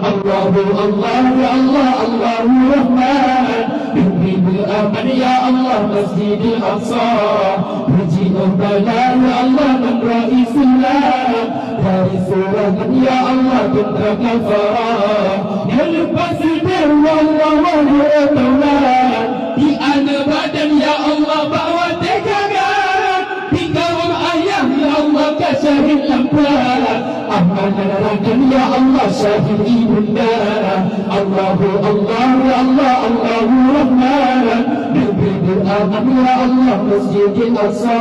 Allahu Allah ya Allah Allahu Rahman Bibir aman ya Allah Masjidil Aqsa Puji bala ya Allah dan Rasulullah dari suragan ya Allah tentang kafarah ya lepas seder ya Allah wahai Taulah di ana badan ya Allah bawa tegangan di kawam ayah ya Allah kasyahid lampat amanah ya Allah syahid ibunda Allahu Allah ya Allah Allahu Rahman Bibir aman ya Allah Masjidil Aqsa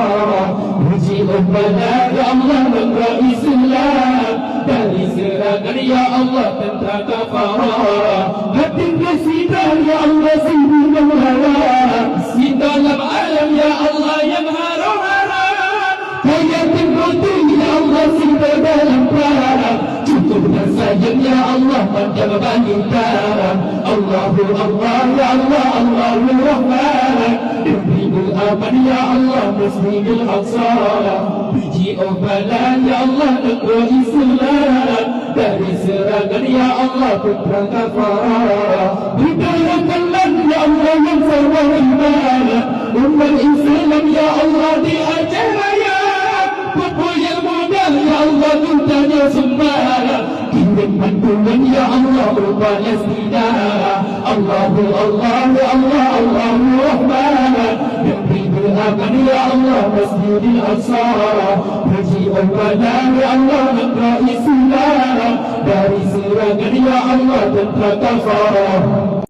Puji bala ya Allah dan Rasulullah dari serangan ya Allah tentang kafarah hati kesidar ya Allah sini mengharap di dalam alam ya Allah yang hara-hara kaya tentu ya Allah sini dalam para cukup dan sayang ya Allah panjang wanita Allahu Allah ya Allah Allahu Rahman Bibir aman ya Allah Masjidil Aqsa Puji bala ya Allah dan Rasulullah dari serangan ya Allah putra kafarah hidayakanlah ya Allah yang sarwa iman umat Islam ya Allah di Aceh Raya Papua yang muda ya Allah tuntanya sembah kirim bantuan ya Allah Palestina Allahu Allah ya Allah Allahu Rahman Bibir aman ya Allah Masjidil Aqsa Puji bala ya Allah dan Rasulullah dari serangan ya Allah tentang kafarah